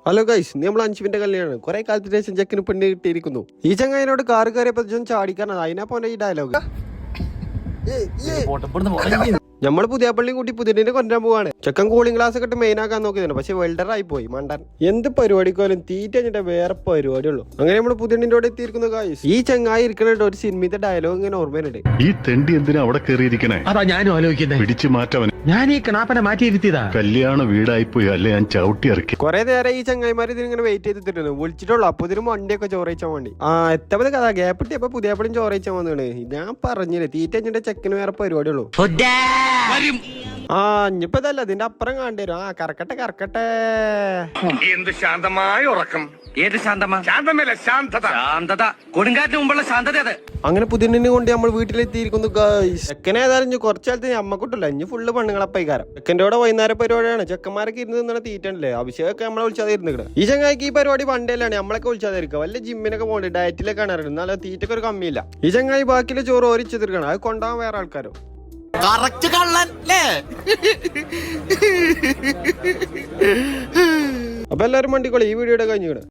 Hello guys, നമ്മൾ 5 minute കല്യാണമാണ്. കുറെ കാലത്തിന് ശേഷം ചെക്കിന് പെണ്ണ് കിട്ടിയിരിക്കുന്നു. ഈ ചങ്ങായിനോട് കാറ് കയറിയപ്പോ ചാടിക്കാനാണ് അതിനാ പോലെ ഈ ഡയലോഗ്. നമ്മൾ പുതിയ പള്ളി കൂട്ടി പുതിയ കൊണ്ടുവരാൻ പോവാണ്. ചെക്കൻ കൂളിംഗ് ഗ്ലാസ് ഒക്കെ ഇട്ട് മെയിൻ ആക്കാൻ നോക്കിയതാണ്, പക്ഷെ വെൽഡർ ആയി പോയി മണ്ടൻ. എന്ത് പരിപാടിക്കാലും തീറ്റ കഴിഞ്ഞിട്ട് വേറെ പരിപാടിയുള്ളൂ. അങ്ങനെ നമ്മൾ പുതിയണ്ണിന്റെ കൂടെ എത്തിയിരിക്കുന്നു ഗൈസ്. ഈ ചങ്ങായി ഇരിക്കുന്നുണ്ട് ഒരു സിനിമത്തെ ഡയലോഗ് ഇങ്ങനെ ഓർമ്മയുണ്ട്. ഈ തെണ്ടി എന്തിനാ അവിടെ കയറിയിരിക്കണേ? അതാ ഞാനും ആലോചിക്കുന്നത്. പിടിച്ചു മാറ്റവൻ. ഞാൻ ഈ കണാപ്പനെ മാറ്റിയിരുത്തിയതാ. കല്യാണ വീടായിപ്പോയി അല്ലെ, ഞാൻ ചവിട്ടി ഇറക്കി. കുറെ നേരം ഈ ചങ്ങായിമാർ ഇതിങ്ങനെ വെയിറ്റ് ചെയ്തിട്ടുണ്ട്. വിളിച്ചിട്ടുള്ളൂ അപ്പൊ ഇതിന് വണ്ടിയൊക്കെ ചോറയിച്ചാൻ വേണ്ടി. എത്തപ്പോ കഥ ഗ്യാപ്പ് ഇട്ടിയപ്പോ പുതിയ പള്ളിയും ചോറയിച്ചാൻ വന്നാണ്. ഞാൻ പറഞ്ഞില്ലേ തീറ്റ കഴിഞ്ഞിട്ട് ചെക്കിന് വേറെ പരിപാടിയുള്ളൂ. ഇനിയിപ്പോ ഇതല്ല ഇതിന്റെ അപ്പുറം കാണേണ്ടി വരും. കറക്കട്ടെ എന്ത് ശാന്തമായ ഉറക്കം. ഏത് ശാന്തമാ? ശാന്തമല്ല, ശാന്തത. ശാന്തത കൊടുങ്കാറ്റിന് മുമ്പുള്ള ശാന്തത അത്. അങ്ങനെ പുതിയണ്ണിനെ കൊണ്ട് നമ്മൾ വീട്ടിലെത്തിയിരിക്കുന്നു ഗൈസ്. ചെക്കനെ ഏതായാലും കുറച്ചു കാലത്ത് അമ്മക്കൂട്ടില്ല, ഇനി ഫുള്ള് പെണ്ണുങ്ങളപ്പൈകാരം. ചെക്കൻ്റെ കൂടെ വൈകുന്നേരം പരിപാടിയാണ്. ചെക്കന്മാരൊക്കെ ഇരുന്ന് നിന്ന തീറ്റണ്ടല്ലേ, അഭിഷേകൊക്കെ നമ്മളെ വിളിച്ചാതെ ഇരുന്നിട്ട്. ഈ ചങ്ങായിക്ക് ഈ പരിപാടി വണ്ടിയിലാണ്, നമ്മളൊക്കെ വിളിച്ചാതിരിക്കുക. വല്ല ജിമ്മിനൊക്കെ പോകണ്ട, ഡയറ്റിലൊക്കെ കാണാറുണ്ട്. എന്നാലും തീറ്റക്ക് ഒരു കമ്മിയില്ല. ഈ ചങ്ങായി ബാക്കിയുള്ള ചോറ് ഓരിച്ചു തീർക്കണം, അത് കൊണ്ടുപോകാൻ വേറെ ആൾക്കാരോ. അപ്പൊ എല്ലാവരും വണ്ടിക്കോളി. ഈ വീഡിയോയുടെ കഴിഞ്ഞു.